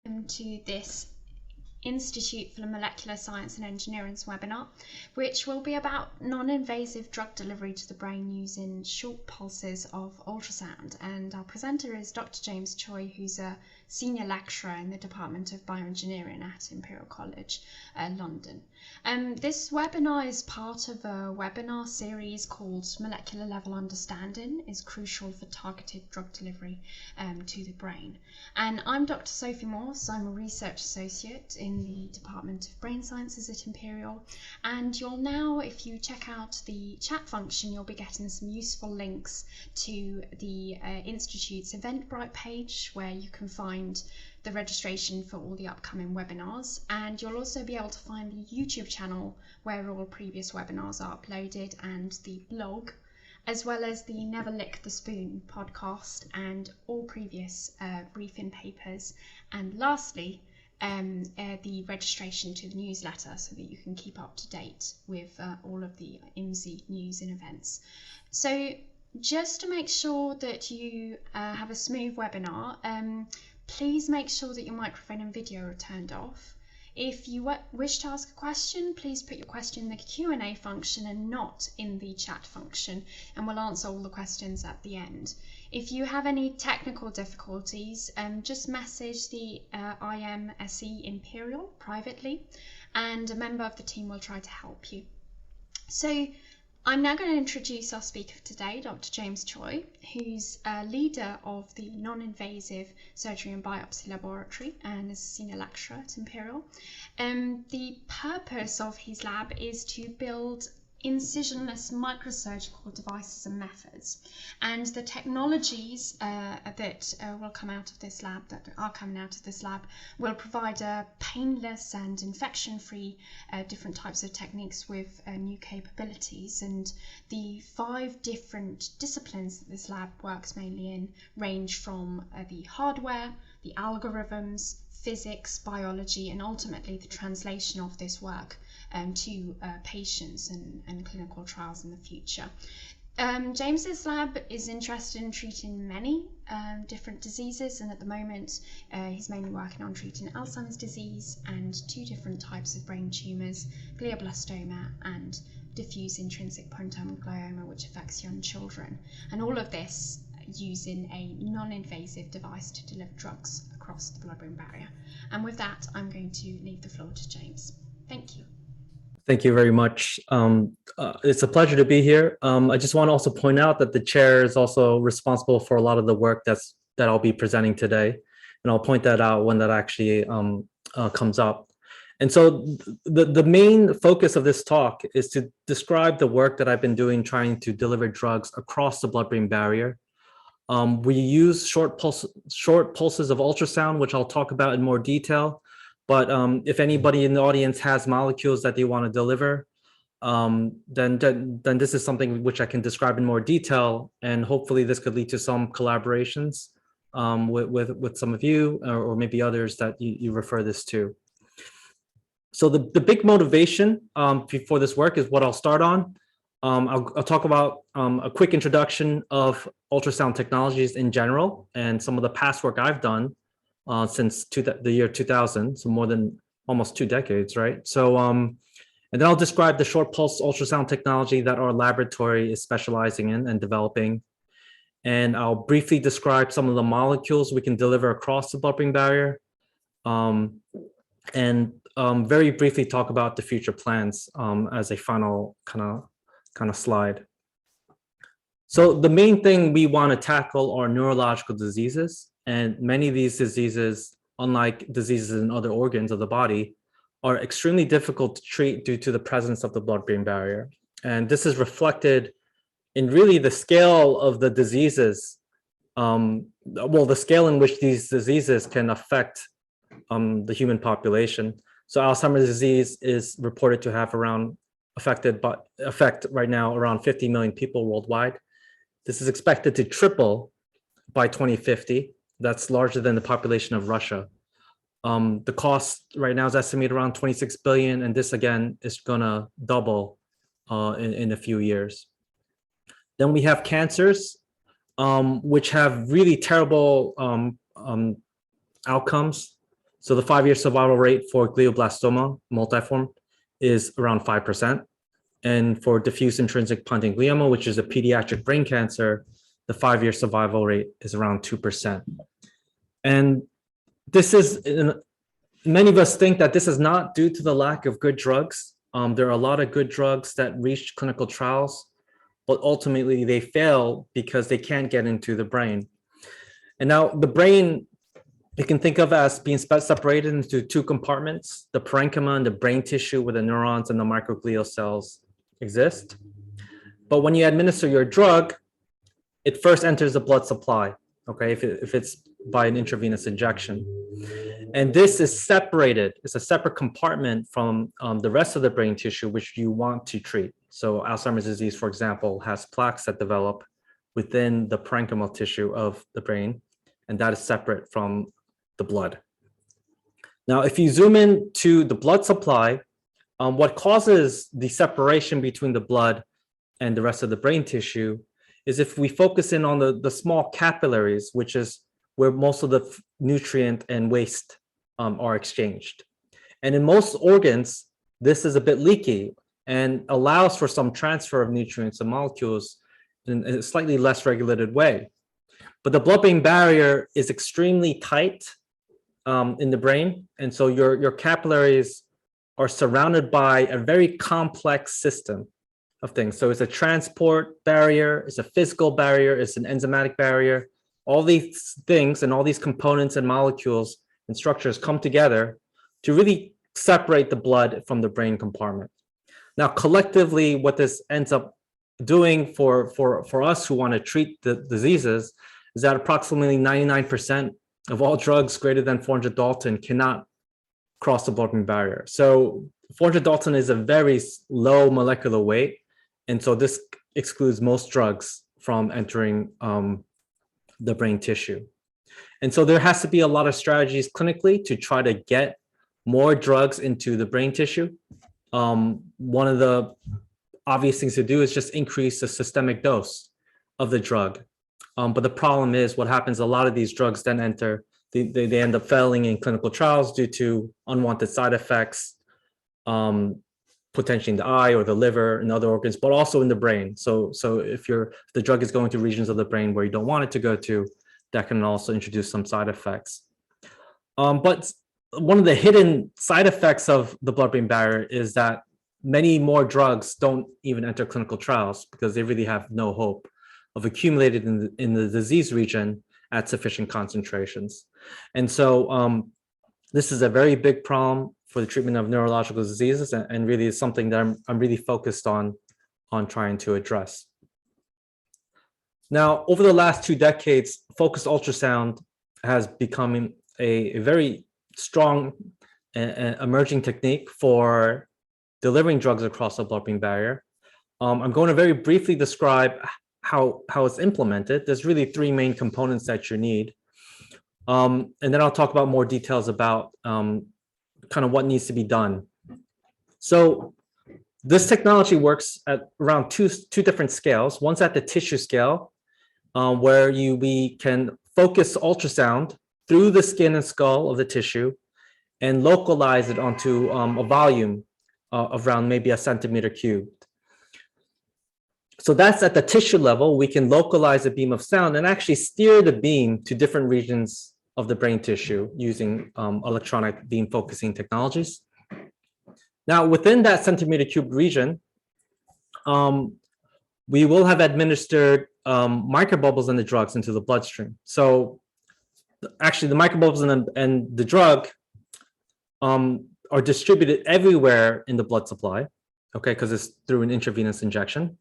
To this Institute for Molecular Science and Engineering's webinar, which will be about non-invasive drug delivery to the brain using short pulses of ultrasound. And our presenter is Dr. James Choi, who's a senior lecturer in the Department of Bioengineering at Imperial College London. This webinar is part of a webinar series called Molecular Level Understanding is Crucial for Targeted Drug Delivery to the Brain. And I'm Dr. Sophie Morse. I'm a research associate in the Department of Brain Sciences at Imperial. And you'll now, if you check out the chat function, you'll be getting some useful links to the Institute's Eventbrite page, where you can find the registration for all the upcoming webinars, and you'll also be able to find the YouTube channel where all previous webinars are uploaded, and the blog, as well as the Never Lick the Spoon podcast and all previous briefing papers, and lastly the registration to the newsletter so that you can keep up to date with all of the IMSE news and events. So just to make sure that you have a smooth webinar, please make sure that your microphone and video are turned off. If you wish to ask a question, please put your question in the Q&A function and not in the chat function, and we'll answer all the questions at the end. If you have any technical difficulties, just message the IMSE Imperial privately, and a member of the team will try to help you. So I'm now going to introduce our speaker today, Dr. James Choi, who's a leader of the Non-invasive Surgery and Biopsy Laboratory and is a senior lecturer at Imperial. The purpose of his lab is to build incision-less microsurgical devices and methods, and the technologies that will come out of this lab, that are coming out of this lab, will provide a painless and infection-free different types of techniques with new capabilities. And the 5 different disciplines that this lab works mainly in range from the hardware, the algorithms, physics, biology, and ultimately the translation of this work to patients and clinical trials in the future. James's lab is interested in treating many different diseases, and at the moment he's mainly working on treating Alzheimer's disease and 2 different types of brain tumours, glioblastoma and diffuse intrinsic pontine glioma, which affects young children, and all of this using a non-invasive device to deliver drugs across the blood-brain barrier. And with that, I'm going to leave the floor to James. Thank you. Thank you very much. It's a pleasure to be here. I just want to also point out that the chair is also responsible for a lot of the work that I'll be presenting today, and I'll point that out when that actually comes up. And so the main focus of this talk is to describe the work that I've been doing trying to deliver drugs across the blood-brain barrier. We use short pulses of ultrasound, which I'll talk about in more detail. But if anybody in the audience has molecules that they want to deliver, then this is something which I can describe in more detail, and hopefully this could lead to some collaborations with some of you or maybe others that you refer this to. So the big motivation for this work is what I'll start on. I'll talk about a quick introduction of ultrasound technologies in general and some of the past work I've done since the year 2000, so more than almost 2 decades, right? So, and then I'll describe the short pulse ultrasound technology that our laboratory is specializing in and developing. And I'll briefly describe some of the molecules we can deliver across the blood-brain barrier. And very briefly talk about the future plans as a final kind of slide. So the main thing we want to tackle are neurological diseases. And many of these diseases, unlike diseases in other organs of the body, are extremely difficult to treat due to the presence of the blood-brain barrier. And this is reflected in really the scale of the diseases, the scale in which these diseases can affect the human population. So Alzheimer's disease is reported to have affect right now around 50 million people worldwide. This is expected to triple by 2050. That's larger than the population of Russia. The cost right now is estimated around 26 billion, and this again is gonna double in a few years. Then we have cancers, which have really terrible outcomes. So the 5-year survival rate for glioblastoma multiforme is around 5%. And for diffuse intrinsic pontine glioma, which is a pediatric brain cancer, the 5-year survival rate is around 2%. And this is, many of us think that this is not due to the lack of good drugs. There are a lot of good drugs that reach clinical trials, but ultimately they fail because they can't get into the brain. And now the brain, you can think of as being separated into two compartments, the parenchyma and the brain tissue where the neurons and the microglial cells exist. But when you administer your drug, it first enters the blood supply, okay, if it's by an intravenous injection. And this is separated, it's a separate compartment from the rest of the brain tissue, which you want to treat. So Alzheimer's disease, for example, has plaques that develop within the parenchymal tissue of the brain, and that is separate from the blood. Now, if you zoom in to the blood supply, what causes the separation between the blood and the rest of the brain tissue is if we focus in on the small capillaries, which is where most of the nutrient and waste are exchanged. And in most organs, this is a bit leaky and allows for some transfer of nutrients and molecules in a slightly less regulated way. But the blood-brain barrier is extremely tight in the brain. And so your capillaries are surrounded by a very complex system of things. So it's a transport barrier, it's a physical barrier, it's an enzymatic barrier. All these things and all these components and molecules and structures come together to really separate the blood from the brain compartment. Now, collectively, what this ends up doing for us who want to treat the diseases is that approximately 99% of all drugs greater than 400 Dalton cannot cross the blood-brain barrier. So 400 Dalton is a very low molecular weight. And so this excludes most drugs from entering the brain tissue. And so there has to be a lot of strategies clinically to try to get more drugs into the brain tissue. One of the obvious things to do is just increase the systemic dose of the drug. But the problem is what happens, a lot of these drugs then enter, they end up failing in clinical trials due to unwanted side effects, potentially in the eye or the liver and other organs, but also in the brain. So if the drug is going to regions of the brain where you don't want it to go to, that can also introduce some side effects. But one of the hidden side effects of the blood-brain barrier is that many more drugs don't even enter clinical trials because they really have no hope of accumulating in the disease region at sufficient concentrations. And so this is a very big problem for the treatment of neurological diseases, and really is something that I'm really focused on trying to address. Now, over the last 2 decades, focused ultrasound has become a very strong emerging technique for delivering drugs across the blood-brain barrier. I'm going to very briefly describe how it's implemented. There's really 3 main components that you need. And then I'll talk about more details about kind of what needs to be done. So this technology works at around two different scales. One's at the tissue scale, where we can focus ultrasound through the skin and skull of the tissue and localize it onto a volume of around maybe 1 centimeter cubed. So that's at the tissue level. We can localize a beam of sound and actually steer the beam to different regions of the brain tissue using electronic beam focusing technologies. Now, within that centimeter cubed region, we will have administered microbubbles and the drugs into the bloodstream. So actually the microbubbles and the drug are distributed everywhere in the blood supply, okay, because it's through an intravenous injection.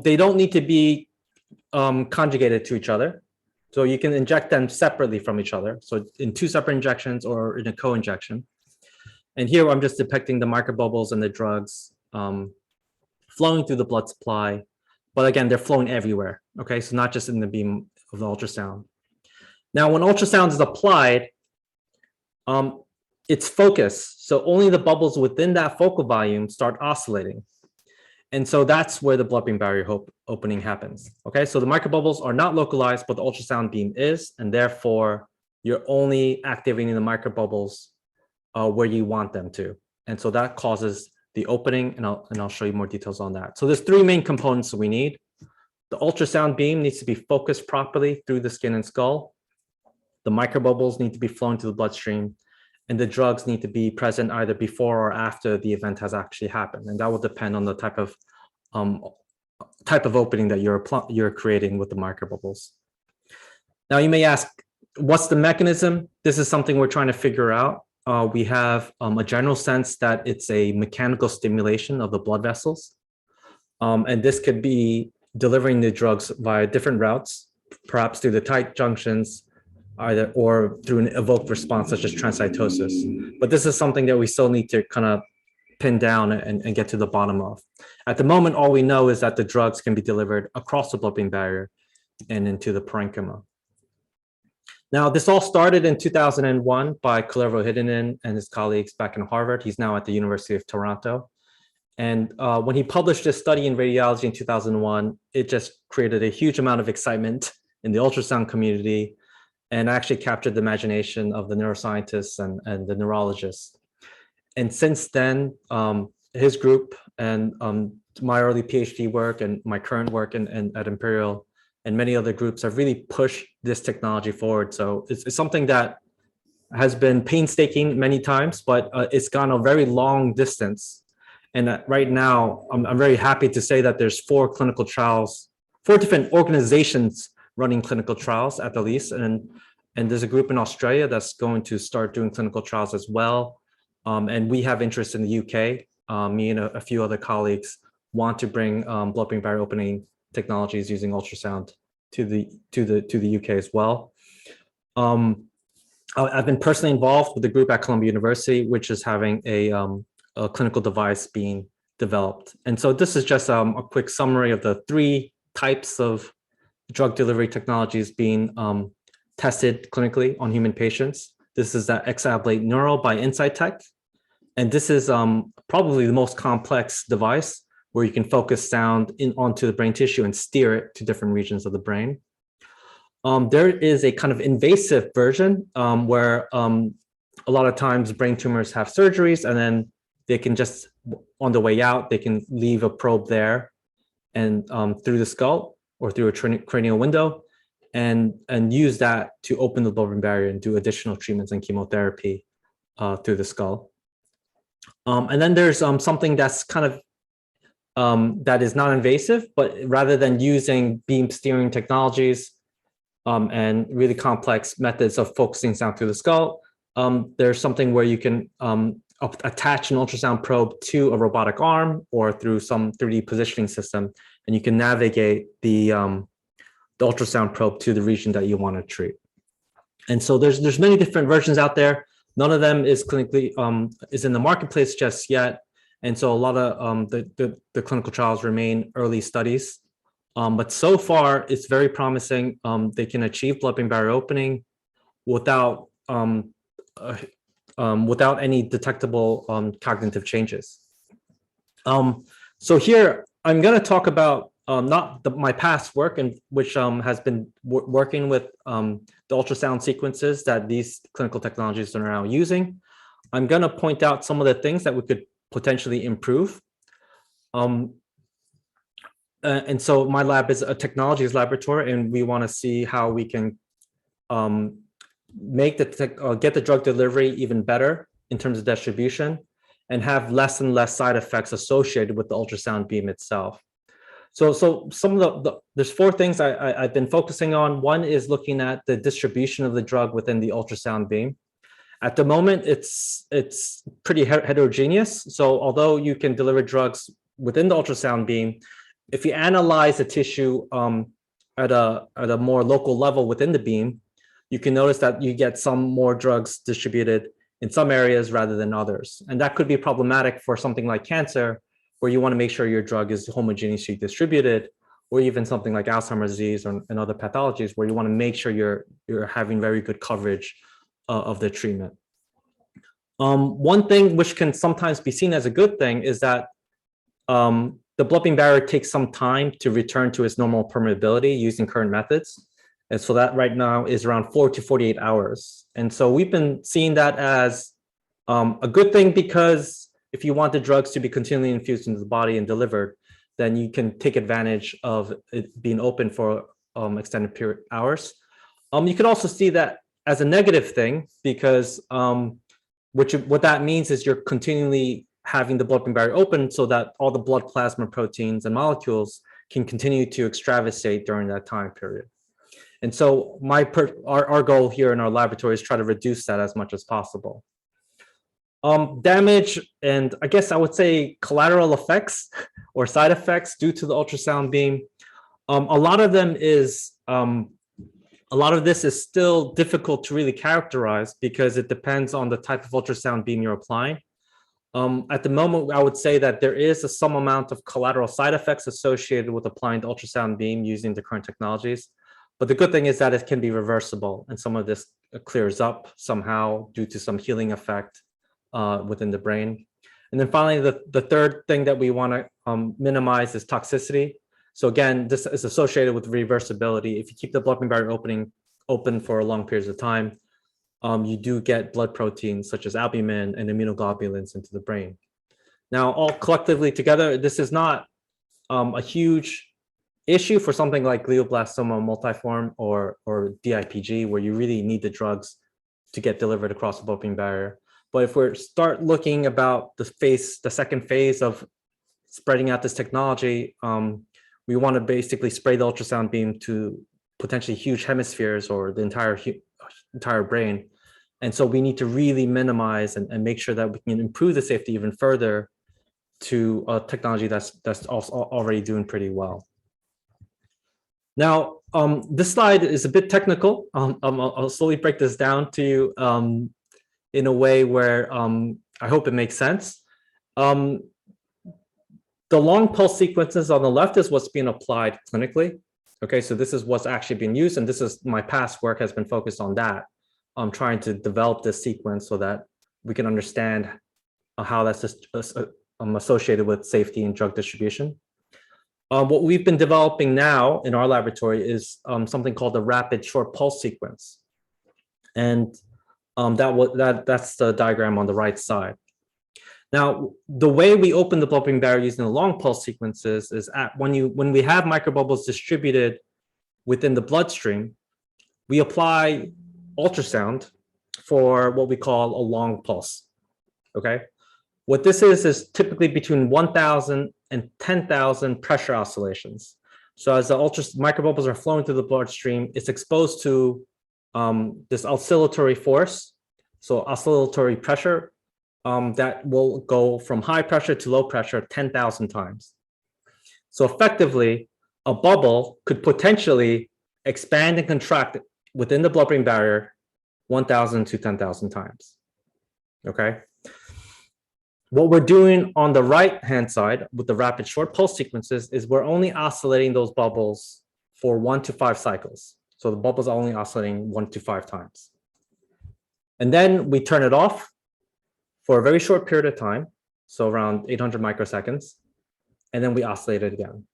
They don't need to be conjugated to each other. So you can inject them separately from each other. So in 2 separate injections or in a co-injection. And here I'm just depicting the microbubbles and the drugs flowing through the blood supply. But again, they're flowing everywhere. Okay, so not just in the beam of the ultrasound. Now, when ultrasound is applied, it's focused. So only the bubbles within that focal volume start oscillating. And so that's where the blood-brain barrier opening happens. Okay, so the microbubbles are not localized, but the ultrasound beam is, and therefore you're only activating the microbubbles where you want them to. And so that causes the opening, and I'll show you more details on that. So there's three main components that we need. The ultrasound beam needs to be focused properly through the skin and skull. The microbubbles need to be flowing to the bloodstream, and the drugs need to be present either before or after the event has actually happened. And that will depend on the type of opening that you're creating with the microbubbles. Now you may ask, what's the mechanism? This is something we're trying to figure out. We have a general sense that it's a mechanical stimulation of the blood vessels. And this could be delivering the drugs via different routes, perhaps through the tight junctions, or through an evoked response such as transcytosis. But this is something that we still need to kind of pin down and get to the bottom of. At the moment, all we know is that the drugs can be delivered across the blood-brain barrier and into the parenchyma. Now, this all started in 2001 by Kullervo Hidinen and his colleagues back in Harvard. He's now at the University of Toronto. And when he published this study in radiology in 2001, it just created a huge amount of excitement in the ultrasound community and actually captured the imagination of the neuroscientists and the neurologists. And since then, his group and my early PhD work and my current work at Imperial and many other groups have really pushed this technology forward. So it's something that has been painstaking many times, but it's gone a very long distance. And right now, I'm very happy to say that there's 4 clinical trials, 4 different organizations running clinical trials at the least. And there's a group in Australia that's going to start doing clinical trials as well. And we have interest in the UK. Me and a few other colleagues want to bring blood-brain barrier opening technologies using ultrasound to the UK as well. I've been personally involved with the group at Columbia University, which is having a clinical device being developed. And so this is just a quick summary of the 3 types of drug delivery technologies being tested clinically on human patients. This is the X-Ablate Neural by Insight Tech. And this is probably the most complex device where you can focus sound onto the brain tissue and steer it to different regions of the brain. There is a kind of invasive version where a lot of times brain tumors have surgeries and then they can just, on the way out, they can leave a probe there and through the skull or through a cranial window and use that to open the blood-brain barrier and do additional treatments and chemotherapy through the skull. And then there's something that's kind of that is non-invasive, but rather than using beam steering technologies and really complex methods of focusing sound through the skull, there's something where you can attach an ultrasound probe to a robotic arm or through some 3D positioning system, and you can navigate the ultrasound probe to the region that you want to treat. And so there's many different versions out there. None of them is clinically is in the marketplace just yet. And so a lot of the clinical trials remain early studies. But so far, it's very promising. They can achieve blood-brain barrier opening without any detectable cognitive changes. So here, I'm going to talk about my past work, which has been working with the ultrasound sequences that these clinical technologies are now using. I'm going to point out some of the things that we could potentially improve. And so my lab is a technologies laboratory, and we want to see how we can make get the drug delivery even better in terms of distribution and have less and less side effects associated with the ultrasound beam itself. So some of there's 4 things I've been focusing on. One is looking at the distribution of the drug within the ultrasound beam. At the moment, it's pretty heterogeneous. So although you can deliver drugs within the ultrasound beam, if you analyze the tissue at a more local level within the beam, you can notice that you get some more drugs distributed in some areas rather than others. And that could be problematic for something like cancer, where you want to make sure your drug is homogeneously distributed, or even something like Alzheimer's disease and other pathologies, where you want to make sure you're having very good coverage of the treatment. One thing which can sometimes be seen as a good thing is that the blood-brain barrier takes some time to return to its normal permeability using current methods. And so that right now is around 4 to 48 hours. And so we've been seeing that as a good thing, because if you want the drugs to be continually infused into the body and delivered, then you can take advantage of it being open for extended period hours. You can also see that as a negative thing, because what that means is you're continually having the blood-brain barrier open so that all the blood plasma proteins and molecules can continue to extravasate during that time period. And so our goal here in our laboratory is try to reduce that as much as possible. Damage, and I guess I would say collateral effects or side effects due to the ultrasound beam. A lot of this is still difficult to really characterize because it depends on the type of ultrasound beam you're applying. At the moment, I would say that there is some amount of collateral side effects associated with applying the ultrasound beam using the current technologies. But the good thing is that it can be reversible, and some of this clears up somehow due to some healing effect within the brain. And then finally, the third thing that we want to minimize is toxicity. So again, this is associated with reversibility. If you keep the blood-brain barrier open for long periods of time, you do get blood proteins such as albumin and immunoglobulins into the brain. Now, all collectively together, this is not a huge issue for something like glioblastoma multiforme or DIPG, where you really need the drugs to get delivered across the blood-brain barrier. But if we start looking about the second phase of spreading out this technology, we want to basically spray the ultrasound beam to potentially huge hemispheres or the entire brain. And so we need to really minimize and make sure that we can improve the safety even further to a technology that's also already doing pretty well. Now, this slide is a bit technical. I'll slowly break this down to you in a way where I hope it makes sense. The long pulse sequences on the left is what's being applied clinically. Okay, so this is what's actually being used, and this is my past work has been focused on that. I'm trying to develop this sequence so that we can understand how that's associated with safety and drug distribution. What we've been developing now in our laboratory is something called the rapid short pulse sequence. And that's the diagram on the right side. Now, the way we open the blood-brain barrier using the long pulse sequences is when we have microbubbles distributed within the bloodstream, we apply ultrasound for what we call a long pulse. Okay, what this is typically between 1,000 and 10,000 pressure oscillations. So as the microbubbles are flowing through the bloodstream, it's exposed to this oscillatory force, so oscillatory pressure that will go from high pressure to low pressure 10,000 times. So effectively, a bubble could potentially expand and contract within the blood-brain barrier 1,000 to 10,000 times. Okay. What we're doing on the right-hand side with the rapid short pulse sequences is we're only oscillating those bubbles for 1 to 5 cycles. So the bubbles are only oscillating 1 to 5 times. And then we turn it off for a very short period of time, so around 800 microseconds, and then we oscillate it again.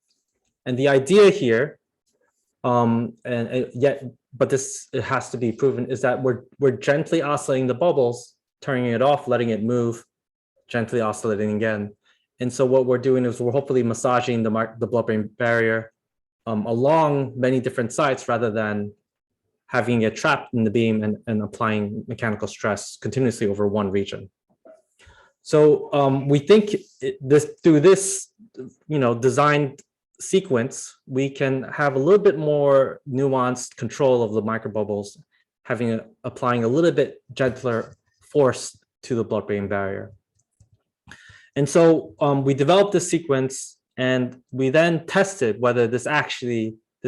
And the idea here, but it has to be proven, is that we're gently oscillating the bubbles, turning it off, letting it move, gently oscillating again. And so what we're doing is we're hopefully massaging the blood-brain barrier along many different sites rather than having it trapped in the beam and applying mechanical stress continuously over one region. So we think through this designed sequence, we can have a little bit more nuanced control of the microbubbles, applying a little bit gentler force to the blood-brain barrier. And so we developed this sequence, and we then tested whether this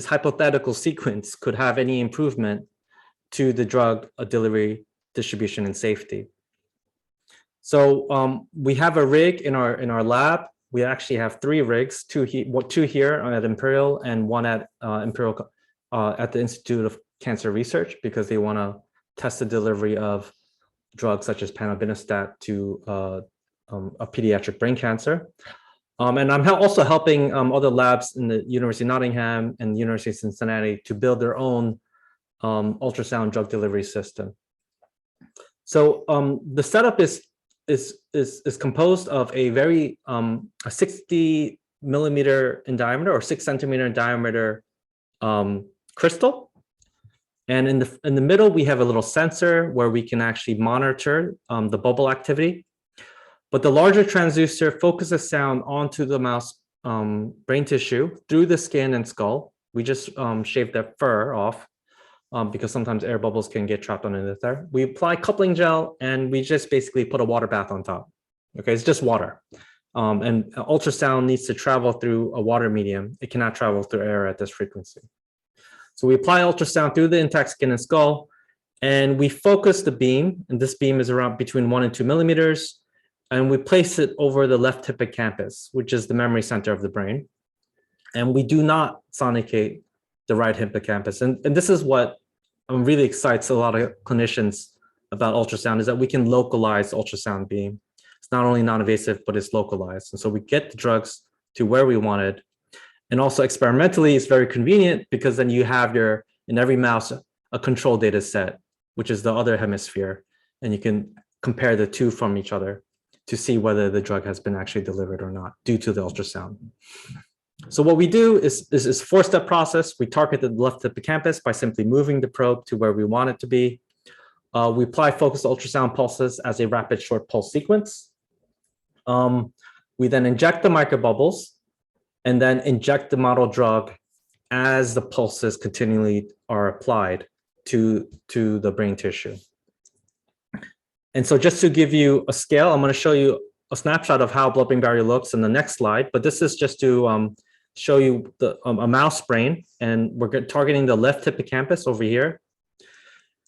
hypothetical sequence could have any improvement to the drug delivery, distribution, and safety. So we have a rig in our lab. We actually have 3 rigs, two here at Imperial and one at Imperial at the Institute of Cancer Research, because they want to test the delivery of drugs such as panobinostat to a pediatric brain cancer. And I'm also helping other labs in the University of Nottingham and the University of Cincinnati to build their own ultrasound drug delivery system. So the setup is composed of a very a 60 millimeter in diameter or 6 centimeter in diameter crystal. And in the middle, we have a little sensor where we can actually monitor the bubble activity. But the larger transducer focuses sound onto the mouse brain tissue through the skin and skull. We just shaved that fur off because sometimes air bubbles can get trapped underneath there. We apply coupling gel and we just basically put a water bath on top. Okay, it's just water. And ultrasound needs to travel through a water medium. It cannot travel through air at this frequency. So we apply ultrasound through the intact skin and skull, and we focus the beam, and this beam is around between 1 and 2 millimeters, and we place it over the left hippocampus, which is the memory center of the brain. And we do not sonicate the right hippocampus. And this is what really excites a lot of clinicians about ultrasound, is that we can localize ultrasound beam. It's not only non-invasive, but it's localized. And so we get the drugs to where we wanted. And also experimentally, it's very convenient because then you have in every mouse, a control data set, which is the other hemisphere. And you can compare the two from each other to see whether the drug has been actually delivered or not due to the ultrasound. So what we do is a 4-step process. We target the left hippocampus by simply moving the probe to where we want it to be. We apply focused ultrasound pulses as a rapid short pulse sequence. We then inject the microbubbles and then inject the model drug as the pulses continually are applied to the brain tissue. And so just to give you a scale, I'm going to show you a snapshot of how blood-brain barrier looks in the next slide, but this is just to show you a mouse brain, and we're targeting the left hippocampus over here.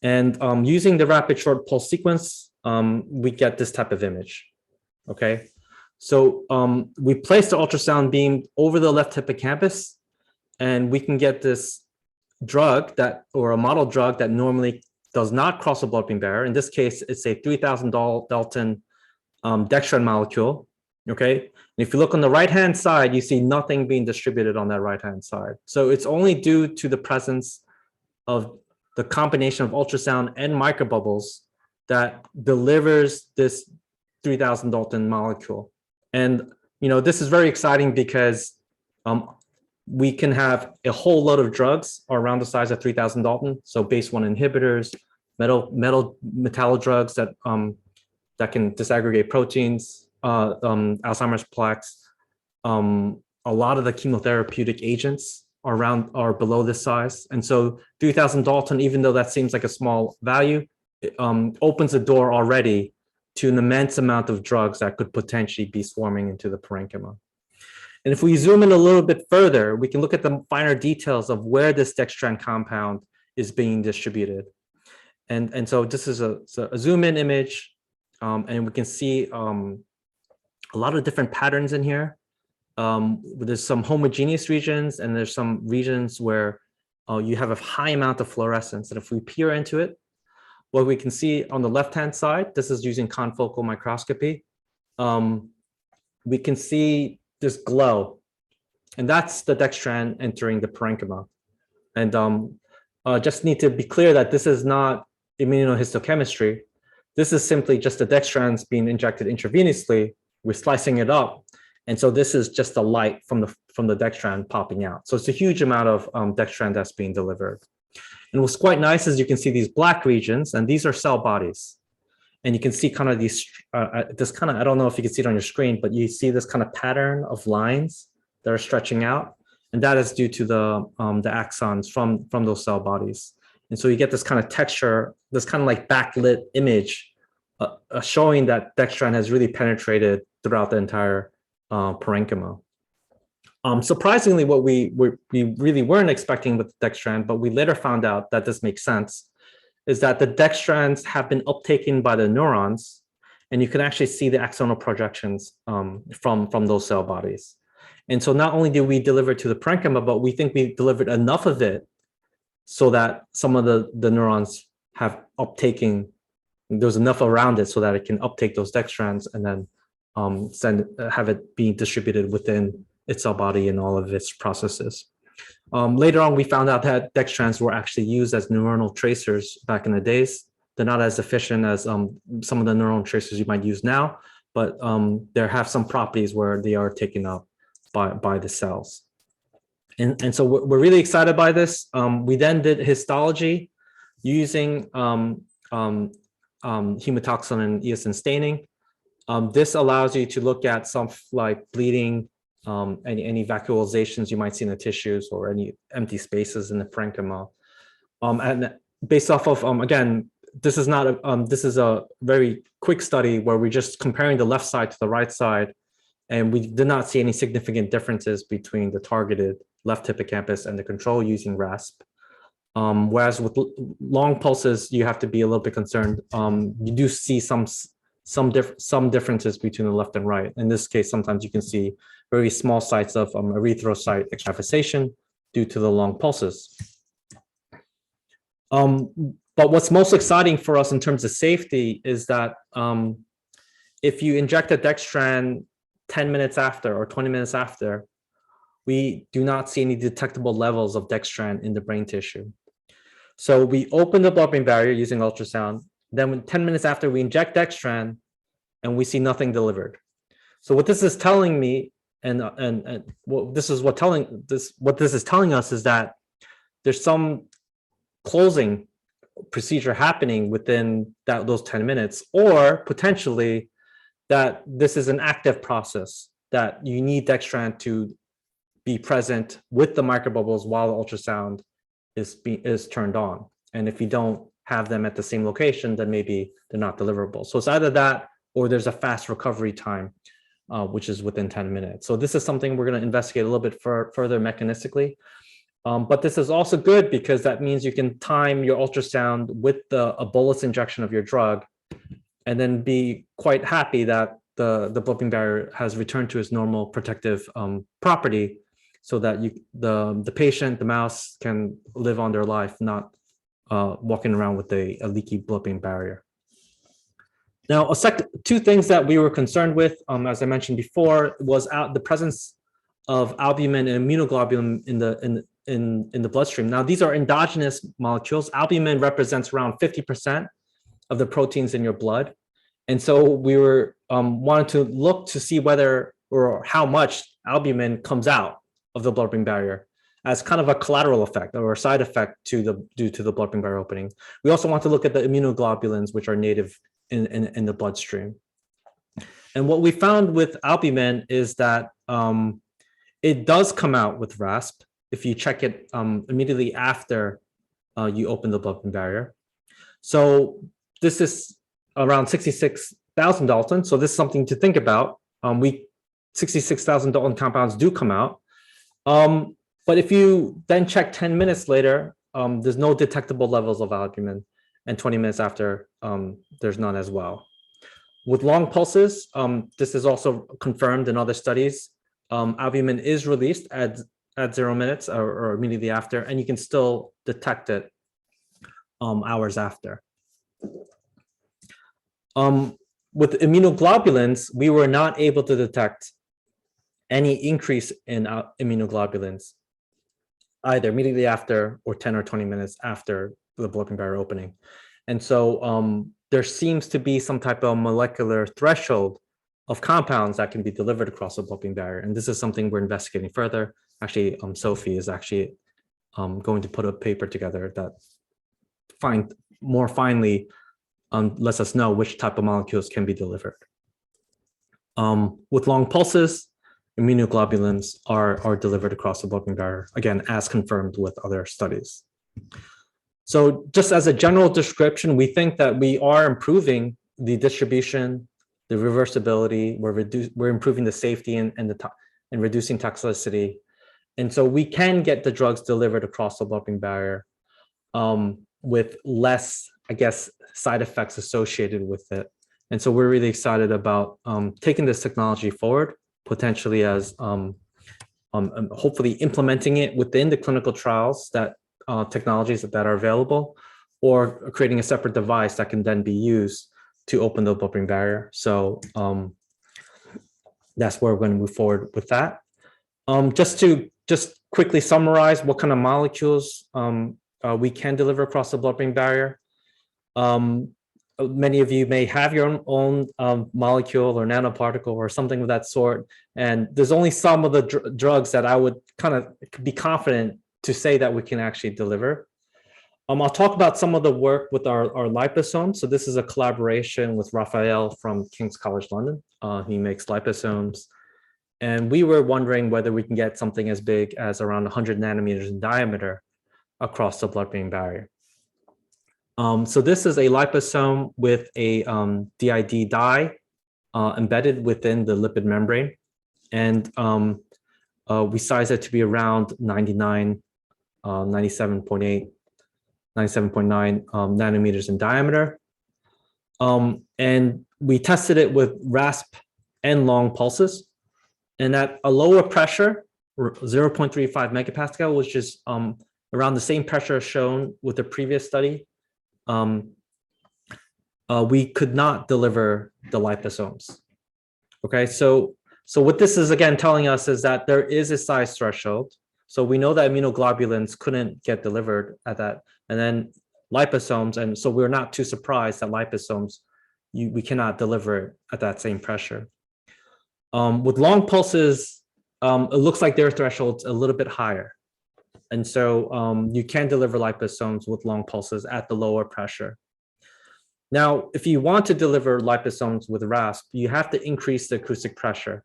And using the rapid short pulse sequence, we get this type of image, okay? So we place the ultrasound beam over the left hippocampus, and we can get this drug or a model drug that normally does not cross the blood-brain barrier. In this case, it's a 3,000 Dalton dextran molecule, okay? And if you look on the right-hand side, you see nothing being distributed on that right-hand side. So it's only due to the presence of the combination of ultrasound and microbubbles that delivers this 3,000 Dalton molecule. And this is very exciting because we can have a whole load of drugs around the size of 3,000 Dalton. So base 1 inhibitors, metallo drugs that can disaggregate proteins, Alzheimer's plaques. A lot of the chemotherapeutic agents are below this size. And so 3,000 Dalton, even though that seems like a small value, it opens the door already to an immense amount of drugs that could potentially be swarming into the parenchyma. And if we zoom in a little bit further, we can look at the finer details of where this dextran compound is being distributed. And so this is a zoom in image, and we can see a lot of different patterns in here. There's some homogeneous regions, and there's some regions where you have a high amount of fluorescence. And if we peer into it, what we can see on the left-hand side, this is using confocal microscopy. We can see this glow, and that's the dextran entering the parenchyma. And just need to be clear that this is not immunohistochemistry. This is simply just the dextrans being injected intravenously. We're slicing it up, and so this is just the light from the dextran popping out. So it's a huge amount of dextran that's being delivered. And what's quite nice is you can see these black regions, and these are cell bodies. And you can see kind of these, I don't know if you can see it on your screen, but you see this kind of pattern of lines that are stretching out. And that is due to the axons from those cell bodies. And so you get this kind of texture, this kind of like backlit image showing that dextran has really penetrated throughout the entire parenchyma. Surprisingly, what we really weren't expecting with dextran, but we later found out that this makes sense, is that the dextrans have been uptaken by the neurons, and you can actually see the axonal projections from those cell bodies. And so not only did we deliver to the parenchyma, but we think we delivered enough of it so that some of the neurons have uptaken, there's enough around it so that it can uptake those dextrans and then have it being distributed within its cell body and all of its processes. Later on, we found out that dextrans were actually used as neuronal tracers back in the days. They're not as efficient as some of the neuronal tracers you might use now, but they have some properties where they are taken up by the cells. And so we're really excited by this. We then did histology using hemotoxin and eosin staining. This allows you to look at some like bleeding, any vacuolizations you might see in the tissues or any empty spaces in the parenchyma. And based off of, again, this is not a, this is a very quick study where we're just comparing the left side to the right side. And we did not see any significant differences between the targeted left hippocampus and the control using RASP. Whereas with long pulses, you have to be a little bit concerned. You do see some differences between the left and right. In this case, sometimes you can see very small sites of erythrocyte extravasation due to the long pulses. But what's most exciting for us in terms of safety is that if you inject a dextran 10 minutes after or 20 minutes after, we do not see any detectable levels of dextran in the brain tissue. So we open the blood-brain barrier using ultrasound. Then when 10 minutes after, we inject dextran and we see nothing delivered. So what this is telling me, and what this is telling us is that there's some closing procedure happening within those 10 minutes, or potentially that this is an active process that you need dextran to be present with the microbubbles while the ultrasound is turned on. And if you don't have them at the same location, then maybe they're not deliverable. So it's either that or there's a fast recovery time, which is within 10 minutes. So this is something we're going to investigate a little bit further mechanistically. But this is also good because that means you can time your ultrasound with a bolus injection of your drug and then be quite happy that the blood-brain barrier has returned to its normal protective property so that the patient, the mouse, can live on their life, not walking around with a leaky blood-brain barrier. Now, two things that we were concerned with, as I mentioned before, was the presence of albumin and immunoglobulin in the bloodstream. Now, these are endogenous molecules. Albumin represents around 50% of the proteins in your blood. And so we were wanted to look to see whether or how much albumin comes out of the blood-brain barrier as kind of a collateral effect or a side effect due to the blood-brain barrier opening. We also want to look at the immunoglobulins, which are native in the bloodstream. And what we found with albumin is that it does come out with RASP if you check it immediately after you open the blood-brain barrier. So this is around 66,000 Dalton. So this is something to think about. 66,000 Dalton compounds do come out. But if you then check 10 minutes later, there's no detectable levels of albumin, and 20 minutes after, there's none as well. With long pulses, this is also confirmed in other studies. Albumin is released at 0 minutes or immediately after, and you can still detect it hours after. With immunoglobulins, we were not able to detect any increase in immunoglobulins either immediately after or 10 or 20 minutes after the blood-brain barrier opening. And so there seems to be some type of molecular threshold of compounds that can be delivered across the blood-brain barrier. And this is something we're investigating further. Actually, Sophie is actually going to put a paper together that more finely lets us know which type of molecules can be delivered. With long pulses, immunoglobulins are delivered across the blood-brain barrier, again, as confirmed with other studies. So just as a general description, we think that we are improving the distribution, the reversibility, we're improving the safety and reducing toxicity. And so we can get the drugs delivered across the blood-brain barrier with less, I guess, side effects associated with it. And so we're really excited about taking this technology forward, potentially as hopefully implementing it within the clinical trials technologies that are available, or creating a separate device that can then be used to open the blood-brain barrier. So that's where we're going to move forward with that. Just quickly summarize what kind of molecules we can deliver across the blood-brain barrier. Many of you may have your own molecule or nanoparticle or something of that sort, and there's only some of the drugs that I would kind of be confident to say that we can actually deliver. I'll talk about some of the work with our liposomes. So this is a collaboration with Raphael from King's College London. He makes liposomes. And we were wondering whether we can get something as big as around 100 nanometers in diameter across the blood-brain barrier. So this is a liposome with a DID dye embedded within the lipid membrane. And we size it to be around 99, 97.8, 97.9 nanometers in diameter. And we tested it with RASP and long pulses. And at a lower pressure, 0.35 megapascal, which is around the same pressure shown with the previous study, we could not deliver the liposomes. Okay, so what this is again telling us is that there is a size threshold. So we know that immunoglobulins couldn't get delivered at that, and then liposomes, and so we're not too surprised that liposomes we cannot deliver at that same pressure. With long pulses, it looks like their threshold's a little bit higher. And so you can deliver liposomes with long pulses at the lower pressure. Now, if you want to deliver liposomes with RASP, you have to increase the acoustic pressure.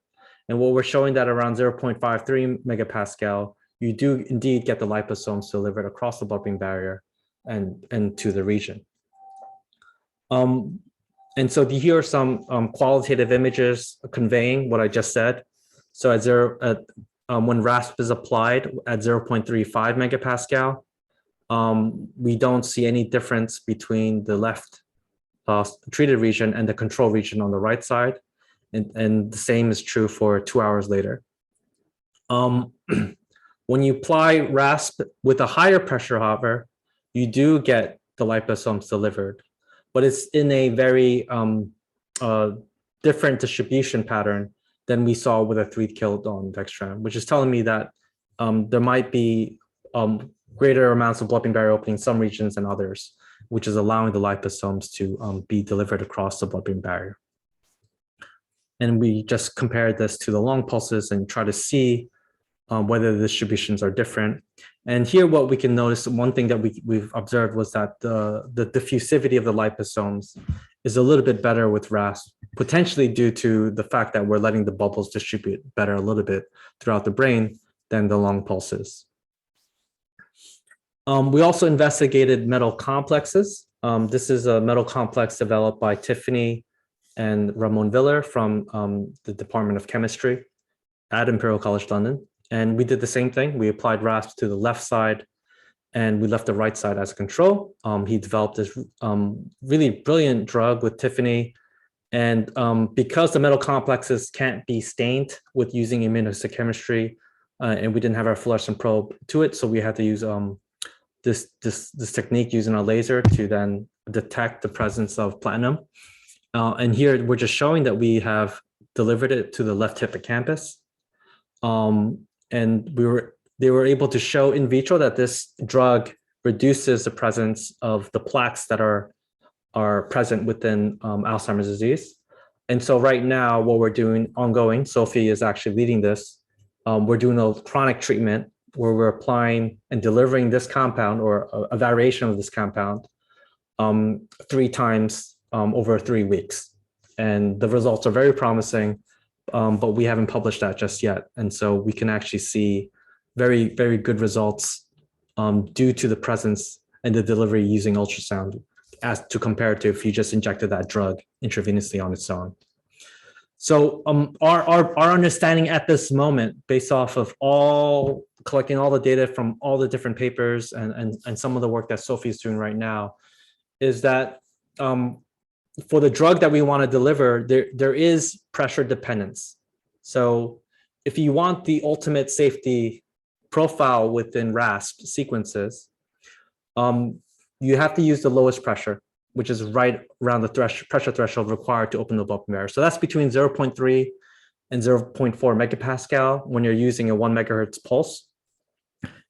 And what we're showing that around 0.53 megapascal, you do indeed get the liposomes delivered across the blood-brain barrier and to the region. And so here are some qualitative images conveying what I just said. So when RASP is applied at 0.35 megapascal, we don't see any difference between the left treated region and the control region on the right side. And the same is true for 2 hours later. When you apply RASP with a higher pressure, however, you do get the liposomes delivered, but it's in a very different distribution pattern than we saw with a 3 kilodalton dextran, which is telling me that there might be greater amounts of blood-brain barrier opening in some regions than others, which is allowing the liposomes to be delivered across the blood-brain barrier. And we just compared this to the long pulses and try to see whether the distributions are different. And here what we can notice, one thing that we've observed was that the diffusivity of the liposomes is a little bit better with RASP, potentially due to the fact that we're letting the bubbles distribute better a little bit throughout the brain than the long pulses. We also investigated metal complexes. This is a metal complex developed by Tiffany and Ramon Viller from the Department of Chemistry at Imperial College London. And we did the same thing. We applied RASP to the left side and we left the right side as a control. He developed this really brilliant drug with Tiffany. And because the metal complexes can't be stained with using immunohistochemistry, and we didn't have our fluorescent probe to it, so we had to use this technique using a laser to then detect the presence of platinum. And here we're just showing that we have delivered it to the left hippocampus. And they were able to show in vitro that this drug reduces the presence of the plaques that are present within Alzheimer's disease. And so right now, what we're doing ongoing, Sophie is actually leading this. We're doing a chronic treatment where we're applying and delivering this compound or a variation of this compound 3 times over 3 weeks. And the results are very promising. But we haven't published that just yet. And so we can actually see very, very good results due to the presence and the delivery using ultrasound as to compare to if you just injected that drug intravenously on its own. So our understanding at this moment, based off of collecting all the data from all the different papers and some of the work that Sophie is doing right now, is that for the drug that we want to deliver, there is pressure dependence. So if you want the ultimate safety profile within RASP sequences, you have to use the lowest pressure, which is right around the pressure threshold required to open the blood-brain barrier. So that's between 0.3 and 0.4 megapascal when you're using a 1 megahertz pulse.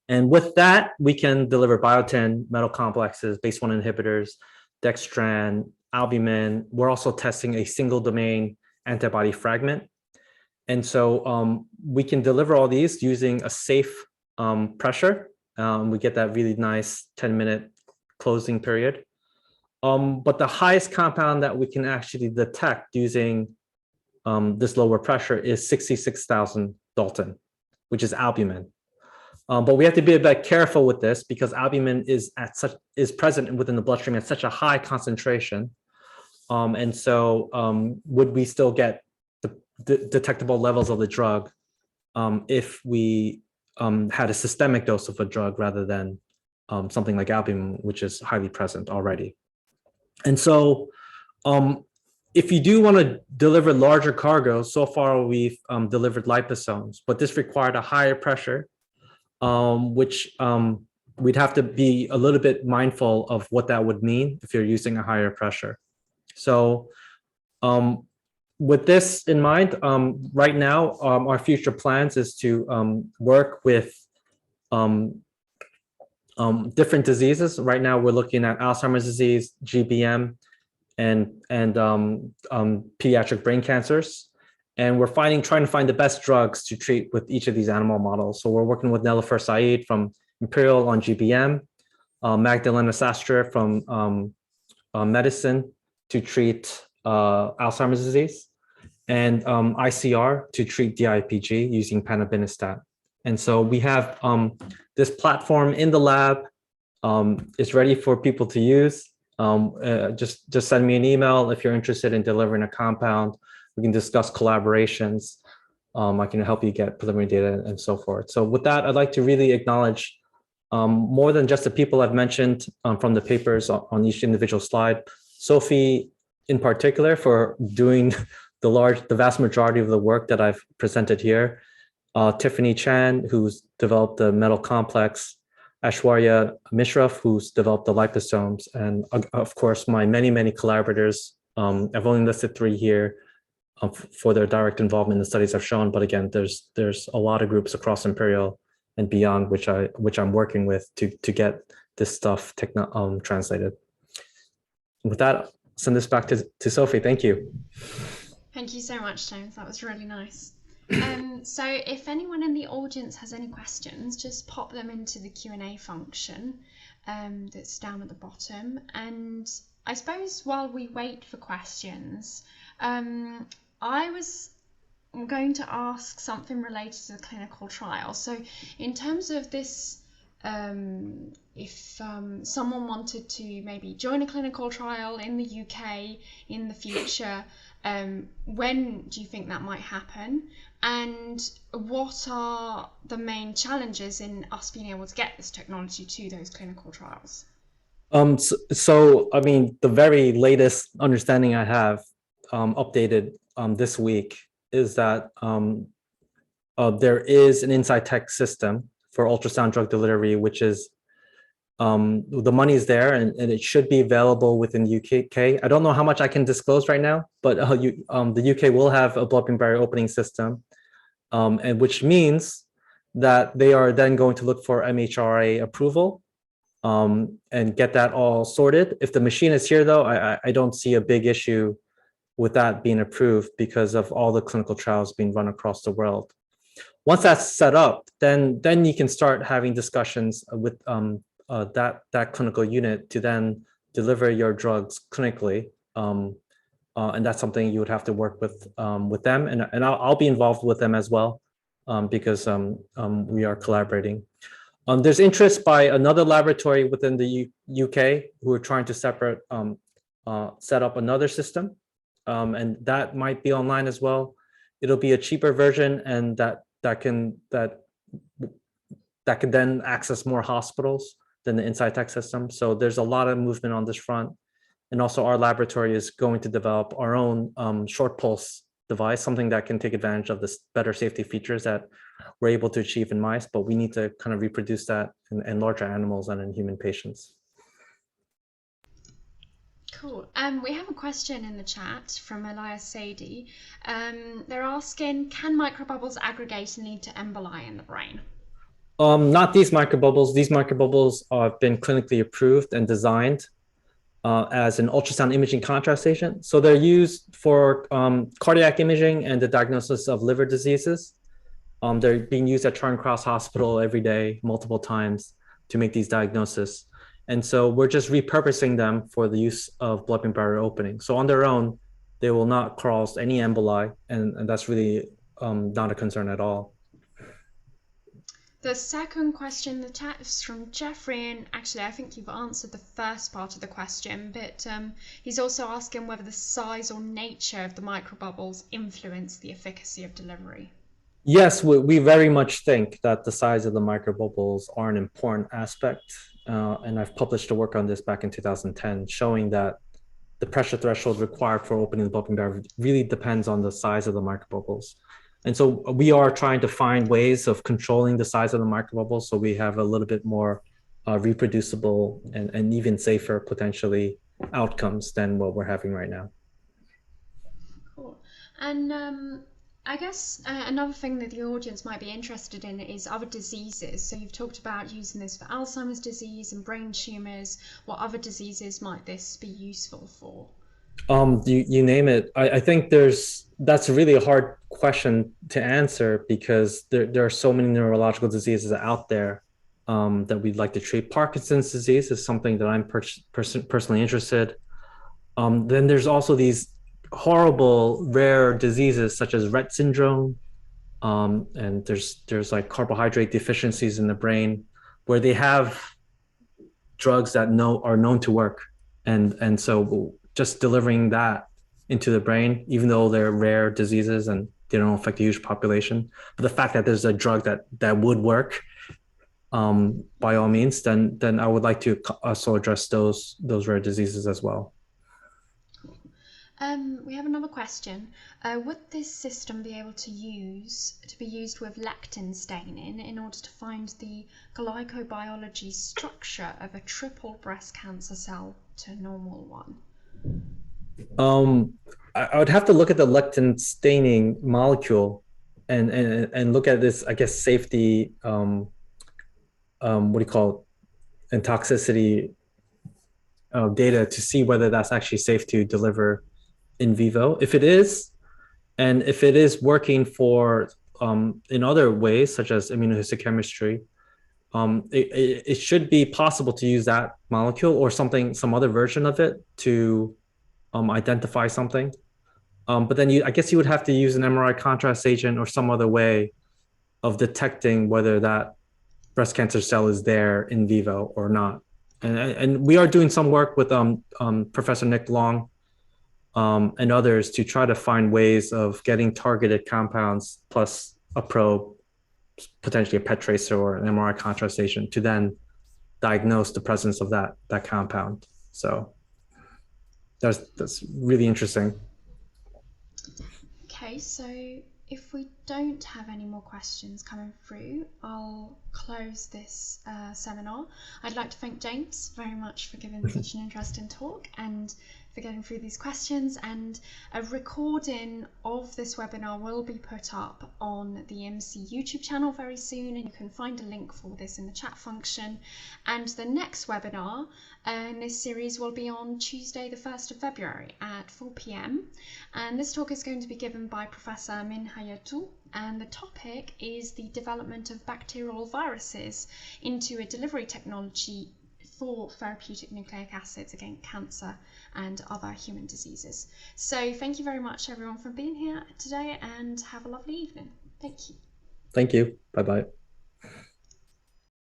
And with that, we can deliver biotin, metal complexes, base 1 inhibitors, dextran, albumin. We're also testing a single domain antibody fragment. And so we can deliver all these using a safe pressure. We get that really nice 10-minute closing period. But the highest compound that we can actually detect using this lower pressure is 66,000 Dalton, which is albumin. But we have to be a bit careful with this because albumin is present within the bloodstream at such a high concentration. And so would we still get the detectable levels of the drug if we had a systemic dose of a drug rather than something like albumin, which is highly present already. And so if you do want to deliver larger cargo, so far we've delivered liposomes, but this required a higher pressure, which we'd have to be a little bit mindful of what that would mean if you're using a higher pressure. So with this in mind, right now, our future plans is to work with different diseases. Right now, we're looking at Alzheimer's disease, GBM, and pediatric brain cancers. And we're trying to find the best drugs to treat with each of these animal models. So we're working with Nelifar Saeed from Imperial on GBM, Magdalena Sastre from Medicine to treat Alzheimer's disease, and ICR to treat DIPG using panobinostat. And so we have this platform in the lab. It's ready for people to use. Just send me an email if you're interested in delivering a compound. We can discuss collaborations. I can help you get preliminary data and so forth. So with that, I'd like to really acknowledge more than just the people I've mentioned from the papers on each individual slide. Sophie, in particular, for doing the vast majority of the work that I've presented here. Tiffany Chan, who's developed the metal complex. Aishwarya Mishra, who's developed the liposomes. And of course, my many, many collaborators. I've only listed 3 here for their direct involvement in the studies I've shown. But again, there's a lot of groups across Imperial and beyond, which I'm working with to get this stuff translated. With that, send this back to Sophie. Thank you. Thank you so much, James. That was really nice. So if anyone in the audience has any questions, just pop them into the Q&A function that's down at the bottom. And I suppose while we wait for questions, I'm going to ask something related to the clinical trial. So in terms of this, if someone wanted to maybe join a clinical trial in the UK in the future, when do you think that might happen? And what are the main challenges in us being able to get this technology to those clinical trials? So I mean, the very latest understanding I have, updated this week, is that there is an inside tech system for ultrasound drug delivery, which is the money is there and it should be available within the UK. I don't know how much I can disclose right now, but the UK will have a blood-brain barrier opening system, and which means that they are then going to look for MHRA approval and get that all sorted. If the machine is here, though, I don't see a big issue with that being approved because of all the clinical trials being run across the world. Once that's set up, then you can start having discussions with that clinical unit to then deliver your drugs clinically, and that's something you would have to work with them, and I'll be involved with them as well because we are collaborating. There's interest by another laboratory within the UK who are trying to set up another system, and that might be online as well. It'll be a cheaper version, and that can then access more hospitals than the inside tech system. So there's a lot of movement on this front. And also our laboratory is going to develop our own short pulse device, something that can take advantage of the better safety features that we're able to achieve in mice, but we need to kind of reproduce that in larger animals and in human patients. Cool. We have a question in the chat from Elias Sadie. They're asking, can microbubbles aggregate and lead to emboli in the brain? Not these microbubbles. These microbubbles have been clinically approved and designed as an ultrasound imaging contrast agent. So they're used for cardiac imaging and the diagnosis of liver diseases. They're being used at Charing Cross Hospital every day, multiple times to make these diagnoses. And so we're just repurposing them for the use of blood-brain barrier opening. So on their own, they will not cause any emboli, and that's really not a concern at all. The second question in the chat is from Jeffrey, and actually I think you've answered the first part of the question, but he's also asking whether the size or nature of the microbubbles influence the efficacy of delivery. Yes, we very much think that the size of the microbubbles are an important aspect. And I've published a work on this back in 2010, showing that the pressure threshold required for opening the blood-brain barrier really depends on the size of the microbubbles. And so we are trying to find ways of controlling the size of the microbubbles so we have a little bit more reproducible and even safer potentially outcomes than what we're having right now. Cool. And I guess another thing that the audience might be interested in is other diseases. So you've talked about using this for Alzheimer's disease and brain tumors. What other diseases might this be useful for? You name it. I think that's really a hard question to answer because there are so many neurological diseases out there that we'd like to treat. Parkinson's disease is something that I'm personally interested. Then there's also these horrible rare diseases such as Rett syndrome, and there's like carbohydrate deficiencies in the brain where they have drugs that are known to work, and so just delivering that into the brain, even though they're rare diseases and they don't affect a huge population, but the fact that there's a drug that would work, by all means, then I would like to also address those rare diseases as well. We have another question. Would this system be able to be used with lectin staining in order to find the glycobiology structure of a triple breast cancer cell to a normal one? I would have to look at the lectin staining molecule and look at this, I guess, safety, what do you call it, and toxicity data to see whether that's actually safe to deliver in vivo. If it is, and if it is working for in other ways, such as immunohistochemistry, it should be possible to use that molecule or some other version of it to identify something. But then I guess you would have to use an MRI contrast agent or some other way of detecting whether that breast cancer cell is there in vivo or not. And we are doing some work with Professor Nick Long and others to try to find ways of getting targeted compounds plus a probe, potentially a PET tracer or an MRI contrast agent, to then diagnose the presence of that compound. So that's really interesting. Okay, so if we don't have any more questions coming through, I'll close this seminar. I'd like to thank James very much for giving such an interesting talk and for getting through these questions, and a recording of this webinar will be put up on the IMSE YouTube channel very soon, and you can find a link for this in the chat function. And the next webinar in this series will be on Tuesday the 1st of February at 4 p.m. and this talk is going to be given by Professor Min Hayatou, and the topic is the development of bacterial viruses into a delivery technology for therapeutic nucleic acids against cancer and other human diseases. So thank you very much everyone for being here today, and have a lovely evening. Thank you. Thank you. Bye-bye.